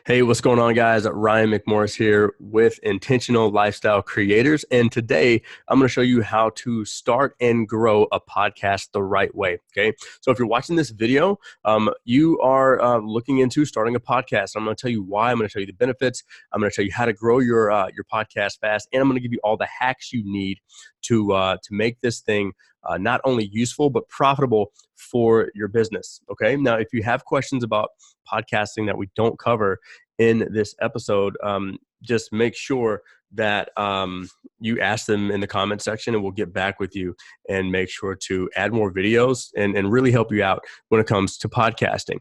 Hey, what's going on, guys? Ryan McMorris here with Intentional Lifestyle Creators. And today I'm going to show you how to start and grow a podcast the right way. Okay. So if you're watching this video, you are looking into starting a podcast. I'm going to tell you why. I'm going to tell you the benefits. I'm going to tell you how to grow your podcast fast. And I'm going to give you all the hacks you need to make this thing not only useful, but profitable for your business. Okay. Now, if you have questions about podcasting that we don't cover in this episode, just make sure that you ask them in the comment section, and we'll get back with you and make sure to add more videos and really help you out when it comes to podcasting.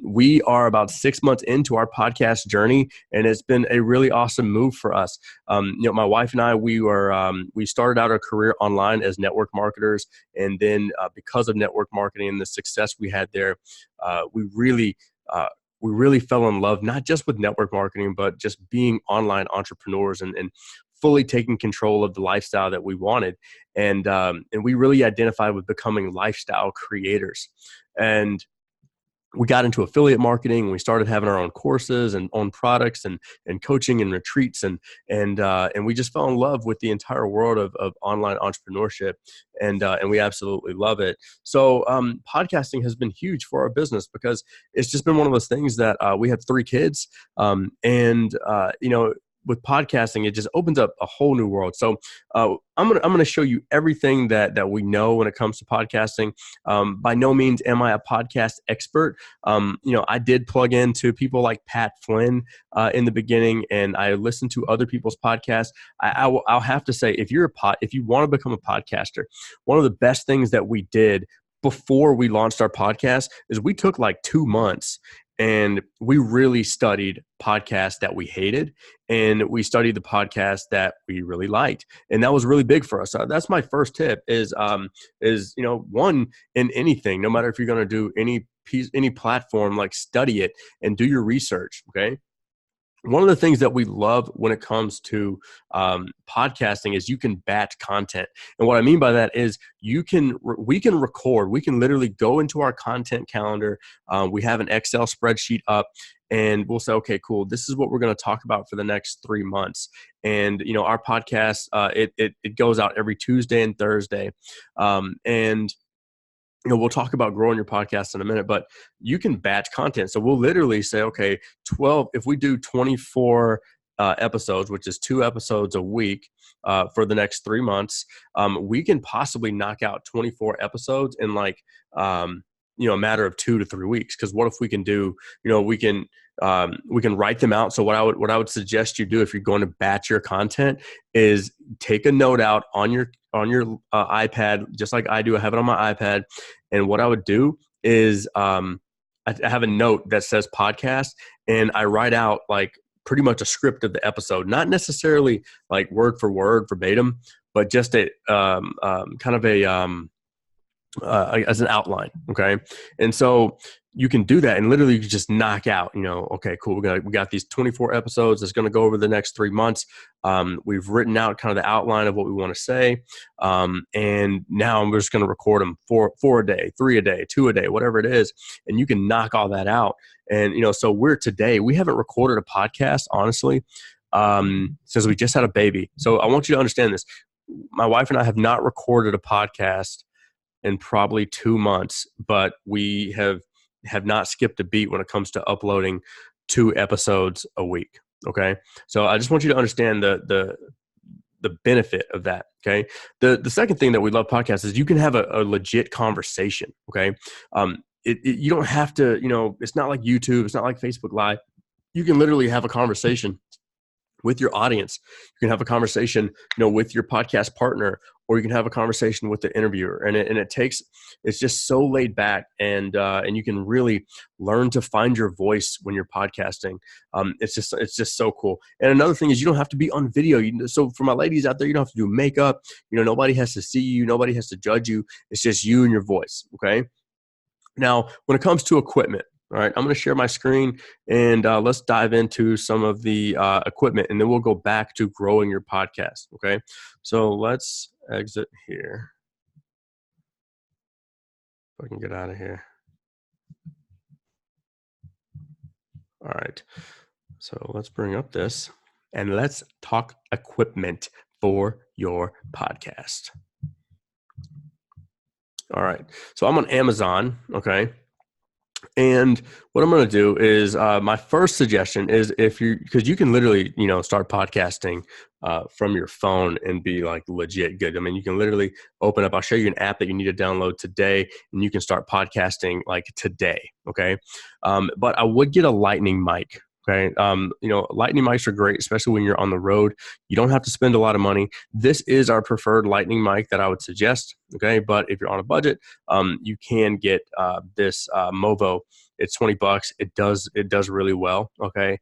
We are about 6 months into our podcast journey, and it's been a really awesome move for us. My wife and I, we started out our career online as network marketers, and then because of network marketing and the success we had there, we really fell in love, not just with network marketing, but just being online entrepreneurs and fully taking control of the lifestyle that we wanted. And we really identified with becoming lifestyle creators. And we got into affiliate marketing. We started having our own courses and own products and coaching and retreats. And we just fell in love with the entire world of online entrepreneurship. And we absolutely love it. So podcasting has been huge for our business because it's just been one of those things that we have 3 kids. With podcasting, it just opens up a whole new world. So I'm gonna show you everything that we know when it comes to podcasting. By no means am I a podcast expert. I did plug into people like Pat Flynn in the beginning, and I listened to other people's podcasts. I'll have to say, if you want to become a podcaster, one of the best things that we did before we launched our podcast is we took like 2 months and we really studied podcasts that we hated, and we studied the podcasts that we really liked, and that was really big for us. That's my first tip: is one, in anything, no matter if you're going to do any platform, like, study it and do your research. Okay. One of the things that we love when it comes to podcasting is you can batch content. And what I mean by that is we can record. We can literally go into our content calendar. We have an Excel spreadsheet up, and we'll say, okay, cool, this is what we're going to talk about for the next 3 months. And, our podcast, it goes out every Tuesday and Thursday. And we'll talk about growing your podcast in a minute, but you can batch content. So we'll literally say, okay, if we do 24 episodes, which is 2 episodes a week for the next 3 months, we can possibly knock out 24 episodes in a matter of 2 to 3 weeks. Because what if we can do, we can write them out. So what I would suggest you do if you're going to batch your content is take a note out on your iPad, just like I do. I have it on my iPad, and what I would do is I have a note that says podcast, and I write out like pretty much a script of the episode, not necessarily like word for word verbatim, but just a kind of a as an outline. Okay. And so you can do that, and literally you can just knock out, okay, cool. We got these 24 episodes that's going to go over the next 3 months. We've written out kind of the outline of what we want to say. And now we're just going to record them 4 a day, 3 a day, 2 a day, whatever it is. And you can knock all that out. And, so we haven't recorded a podcast, honestly, since we just had a baby. So I want you to understand this. My wife and I have not recorded a podcast in probably 2 months, but we have not skipped a beat when it comes to uploading 2 episodes a week. Okay. So I just want you to understand the benefit of that. Okay. The second thing that we love podcasts is you can have a legit conversation. Okay. You don't have to, it's not like YouTube. It's not like Facebook Live. You can literally have a conversation with your audience. You can have a conversation, with your podcast partner, or you can have a conversation with the interviewer. And it's just so laid back, and you can really learn to find your voice when you're podcasting. It's just so cool. And another thing is you don't have to be on video. So for my ladies out there, you don't have to do makeup. Nobody has to see you. Nobody has to judge you. It's just you and your voice. Okay. Now, when it comes to equipment, all right, I'm going to share my screen, and let's dive into some of the equipment, and then we'll go back to growing your podcast. Okay, so let's exit here. If I can get out of here. All right. So let's bring up this and let's talk equipment for your podcast. All right. So I'm on Amazon. Okay. And what I'm going to do is my first suggestion is because you can literally, start podcasting from your phone and be like legit good. I mean, you can literally open up, I'll show you an app that you need to download today and you can start podcasting like today. Okay. But I would get a lightning mic. Okay. Lightning mics are great, especially when you're on the road. You don't have to spend a lot of money. This is our preferred lightning mic that I would suggest. Okay. But if you're on a budget, you can get this Movo. It's $20. It does really well. Okay.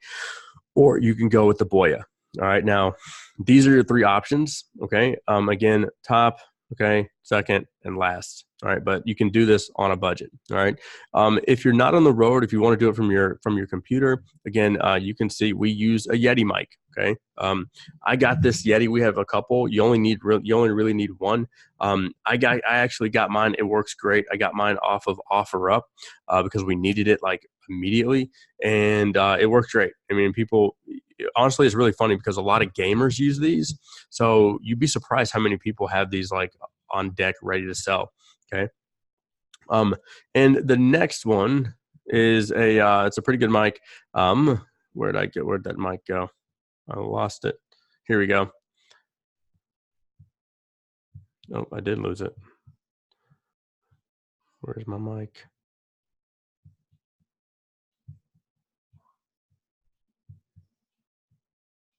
Or you can go with the Boya. All right. Now, these are your three options. Okay. Again, top, okay, second, and last. All right. But you can do this on a budget. All right. If you're not on the road, if you want to do it from your computer, again, you can see we use a Yeti mic. Okay. I got this Yeti. We have a couple. You only really need one. I actually got mine. It works great. I got mine off of OfferUp because we needed it like immediately, and it worked great. I mean, honestly, it's really funny because a lot of gamers use these. So you'd be surprised how many people have these like on deck ready to sell. Okay. And the next one is it's a pretty good mic. Where'd that mic go? I lost it. Here we go. Oh, I did lose it. Where's my mic?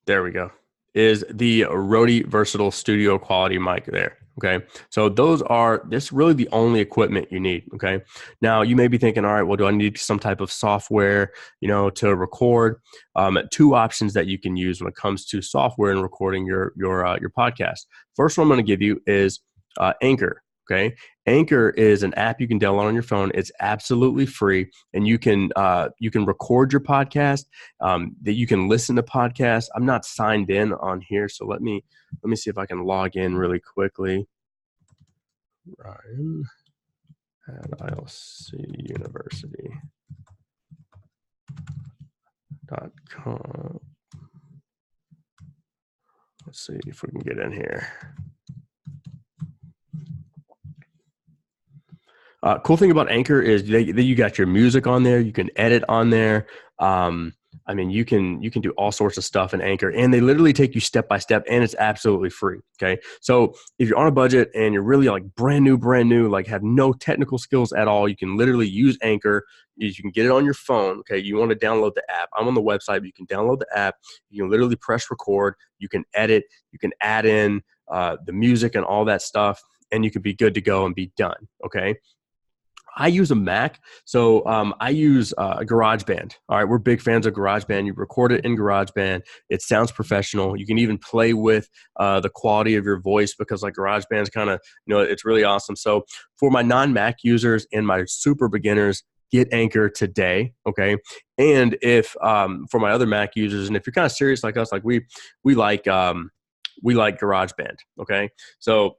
There we go. Is the Rode Versatile Studio Quality mic there. Okay. So this really the only equipment you need. Okay. Now you may be thinking, all right, well, do I need some type of software, to record? Two options that you can use when it comes to software and recording your podcast. First one I'm going to give you is Anchor. Okay. Anchor is an app you can download on your phone. It's absolutely free, and you can record your podcast. That you can listen to podcasts. I'm not signed in on here, so let me see if I can log in really quickly. Ryan at ilcuniversity.com. Let's see if we can get in here. Cool thing about Anchor is that you got your music on there. You can edit on there. I mean, you can do all sorts of stuff in Anchor, and they literally take you step by step, and it's absolutely free. Okay. So if you're on a budget and you're really like brand new, like have no technical skills at all, you can literally use Anchor. You can get it on your phone. Okay. You want to download the app. I'm on the website. You can download the app. You can literally press record. You can edit. You can add in the music and all that stuff, and you can be good to go and be done. Okay. I use a Mac, so I use GarageBand. All right, we're big fans of GarageBand. You record it in GarageBand. It sounds professional. You can even play with the quality of your voice because like GarageBand's kind of, it's really awesome. So for my non-Mac users and my super beginners, get Anchor today, okay? And if for my other Mac users, and if you're kind of serious like us, like we like GarageBand, okay? So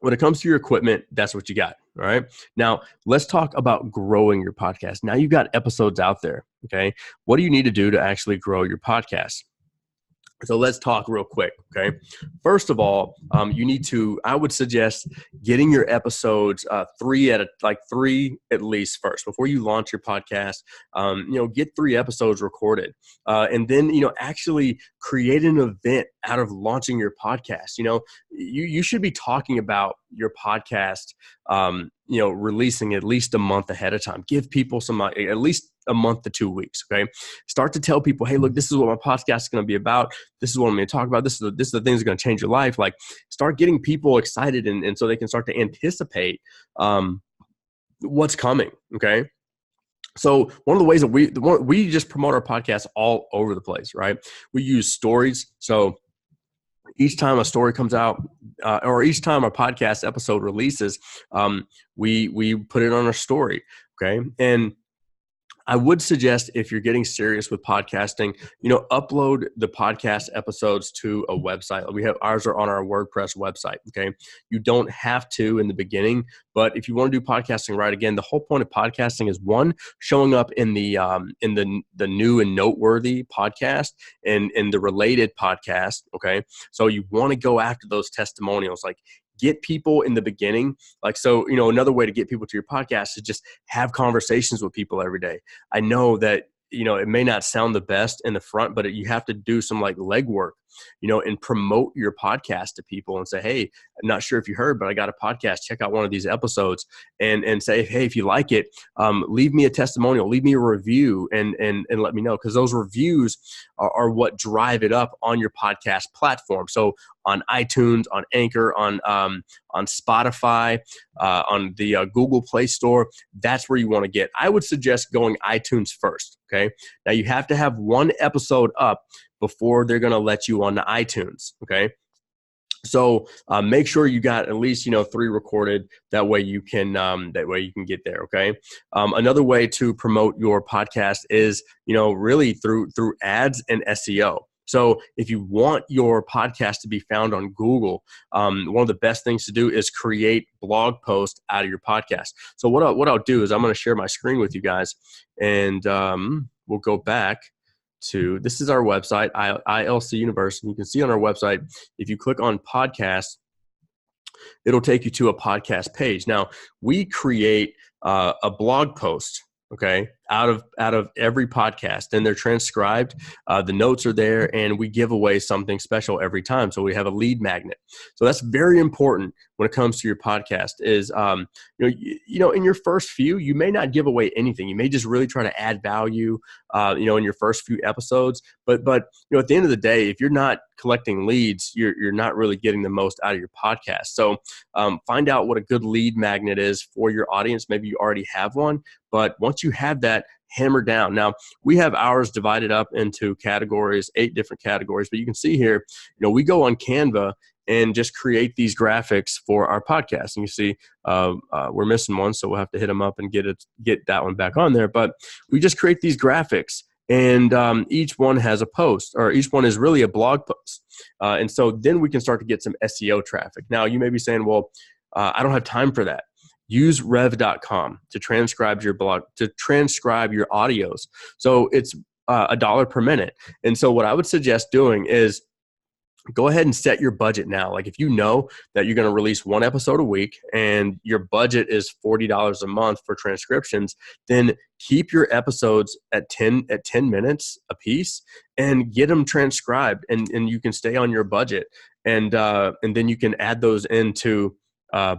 when it comes to your equipment, that's what you got. All right. Now let's talk about growing your podcast. Now you've got episodes out there. Okay. What do you need to do to actually grow your podcast? So let's talk real quick. Okay. First of all, I would suggest getting your episodes three at least first before you launch your podcast. Get 3 episodes recorded, and then actually create an event out of launching your podcast. You should be talking about your podcast. Releasing at least a month ahead of time. Give people at least a month to 2 weeks. Okay. Start to tell people, hey, look, this is what my podcast is going to be about. This is what I'm going to talk about. This is the things that are going to change your life. Like, start getting people excited and so they can start to anticipate what's coming. Okay. So one of the ways that we just promote our podcast all over the place, right? We use stories. So each time a story comes out, or each time a podcast episode releases, we put it on our story. Okay. And I would suggest, if you're getting serious with podcasting, upload the podcast episodes to a website. We have ours are on our WordPress website. Okay. You don't have to in the beginning, but if you want to do podcasting right, again, the whole point of podcasting is, one, showing up in the new and noteworthy podcast and the related podcast. Okay. So you want to go after those testimonials, like get people in the beginning. Like, so, another way to get people to your podcast is just have conversations with people every day. I know that, it may not sound the best in the front, but you have to do some like legwork, and promote your podcast to people and say, hey, I'm not sure if you heard, but I got a podcast. Check out one of these episodes, and say, hey, if you like it, leave me a testimonial, leave me a review, and let me know, because those reviews are what drive it up on your podcast platform. So on iTunes, on Anchor, on Spotify, on the Google Play Store, that's where you want to get. I would suggest going iTunes first. Okay. Now you have to have one episode up before they're going to let you on the iTunes. Okay. So make sure you got at least 3 recorded. That way you can get there. Okay. Another way to promote your podcast is really through ads and SEO. So if you want your podcast to be found on Google, one of the best things to do is create blog posts out of your podcast. So what I'll do is I'm going to share my screen with you guys, and we'll go back to, this is our website, ILC University. You can see on our website, if you click on podcasts, it'll take you to a podcast page. Now, we create a blog post, okay, out of every podcast, and they're transcribed. The notes are there, and we give away something special every time. So we have a lead magnet. So that's very important when it comes to your podcast. Is in your first few, you may not give away anything. You may just really try to add value, in your first few episodes. But at the end of the day, if you're not collecting leads, you're not really getting the most out of your podcast. So find out what a good lead magnet is for your audience. Maybe you already have one, but once you have that, hammer down. Now, we have ours divided up into categories, 8 different categories, but you can see here, we go on Canva and just create these graphics for our podcast. And you see we're missing one, so we'll have to hit them up and get that one back on there. But we just create these graphics, and each one has a post, or each one is really a blog post. And so then we can start to get some SEO traffic. Now, you may be saying, well, I don't have time for that. Use rev.com to transcribe your blog, to transcribe your audios. So it's $1 per minute. And so what I would suggest doing is go ahead and set your budget now. Like, if you know that you're going to release 1 episode a week and your budget is $40 a month for transcriptions, then keep your episodes at 10 minutes a piece and get them transcribed, and you can stay on your budget. And then you can add those into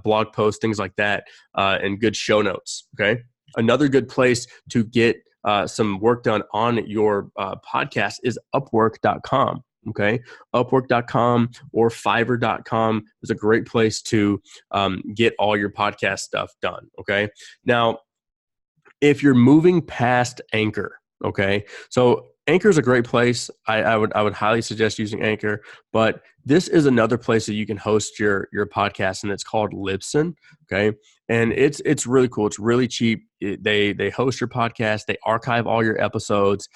blog posts, things like that, and good show notes. Okay. Another good place to get some work done on your podcast is Upwork.com. Okay. Upwork.com or Fiverr.com is a great place to get all your podcast stuff done. Okay. Now, if you're moving past Anchor, okay, so Anchor is a great place. I would highly suggest using Anchor, but this is another place that you can host your podcast, and it's called Libsyn. Okay, and it's really cool. It's really cheap. They host your podcast. They archive all your episodes.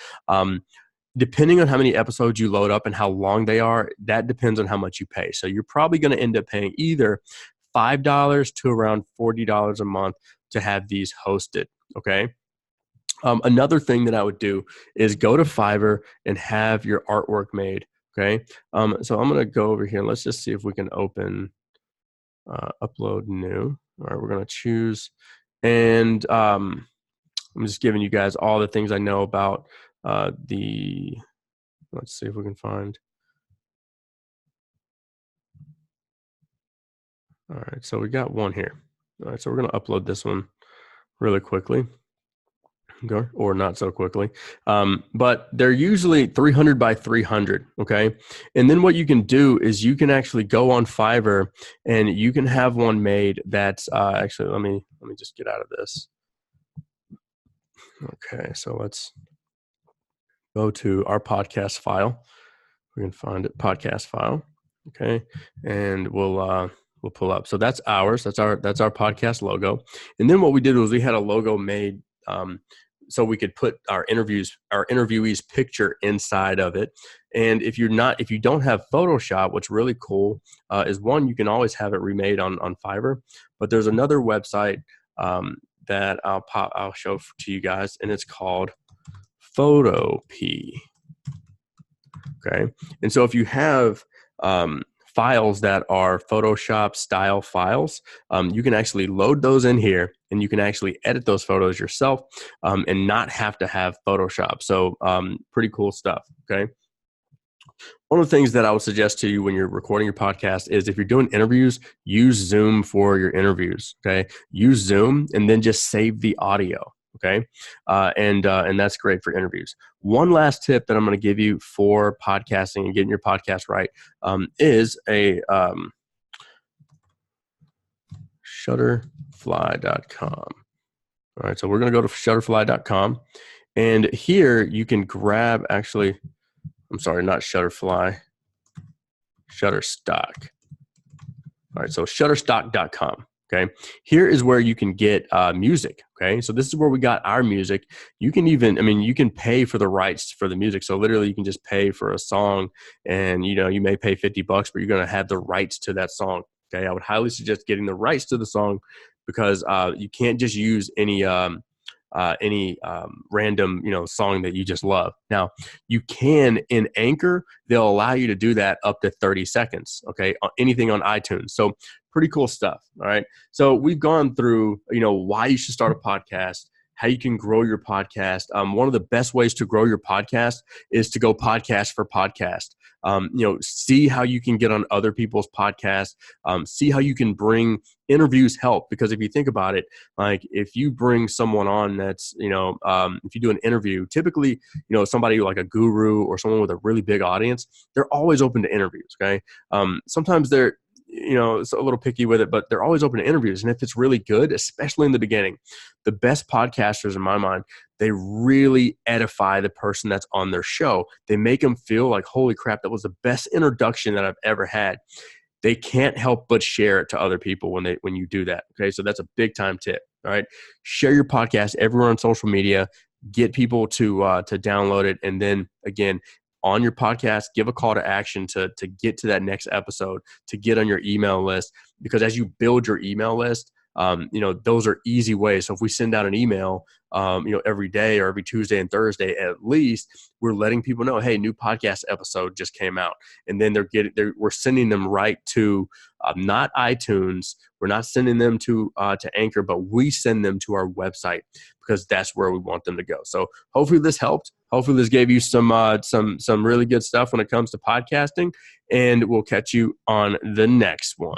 Depending on how many episodes you load up and how long they are, that depends on how much you pay. So you're probably going to end up paying either $5 to around $40 a month to have these hosted. Okay. Another thing that I would do is go to Fiverr and have your artwork made. Okay. So I'm going to go over here and let's just see if we can open upload new. All right. We're going to choose, and I'm just giving you guys all the things I know about let's see if we can find. All right. So we got one here. All right. So we're going to upload this one really quickly. Or not so quickly. But they're usually 300 by 300. Okay. And then what you can do is you can actually go on Fiverr and you can have one made that's actually, let me just get out of this. Okay. So let's go to our podcast file. We can find it, podcast file. Okay. And we'll pull up. So that's ours. That's our podcast logo. And then what we did was we had a logo made so we could put our interviewee's picture inside of it. And if you don't have Photoshop, what's really cool is one, you can always have it remade on Fiverr. But there's another website that I'll show to you guys, and it's called Photopea. Okay, and so if you have files that are Photoshop style files, you can actually load those in here, and you can actually edit those photos yourself and not have to have Photoshop. So pretty cool stuff. Okay. One of the things that I would suggest to you when you're recording your podcast is if you're doing interviews, use Zoom for your interviews. Okay. Use Zoom and then just save the audio. Okay. And that's great for interviews. One last tip that I'm going to give you for podcasting and getting your podcast right is a Shutterfly.com. All right. So we're going to go to Shutterfly.com. And here you can grab I'm sorry, not Shutterfly, Shutterstock. All right. So Shutterstock.com. Okay. Here is where you can get music. Okay. So this is where we got our music. You can you can pay for the rights for the music. So literally you can just pay for a song and, you may pay $50, but you're going to have the rights to that song. Okay. I would highly suggest getting the rights to the song because you can't just use any random, song that you just love. Now you can in Anchor, they'll allow you to do that up to 30 seconds. Okay. Anything on iTunes. So pretty cool stuff. All right. So we've gone through, why you should start a podcast, how you can grow your podcast. One of the best ways to grow your podcast is to go podcast for podcast. See how you can get on other people's podcasts. See how you can bring interviews help. Because if you think about it, like if you bring someone on that's, if you do an interview, typically, somebody like a guru or someone with a really big audience, they're always open to interviews. Okay. Sometimes they're, it's a little picky with it, but they're always open to interviews. And if it's really good, especially in the beginning, the best podcasters in my mind, they really edify the person that's on their show. They make them feel like, holy crap, that was the best introduction that I've ever had. They can't help but share it to other people when you do that. Okay. So that's a big time tip. All right. Share your podcast everywhere on social media, get people to download it. And then again, on your podcast, give a call to action to get to that next episode, to get on your email list. Because as you build your email list, those are easy ways. So if we send out an email, every day or every Tuesday and Thursday, at least we're letting people know, hey, new podcast episode just came out. And then we're sending them right to not iTunes. We're not sending them to Anchor, but we send them to our website because that's where we want them to go. So hopefully this helped. Hopefully this gave you some really good stuff when it comes to podcasting, and we'll catch you on the next one.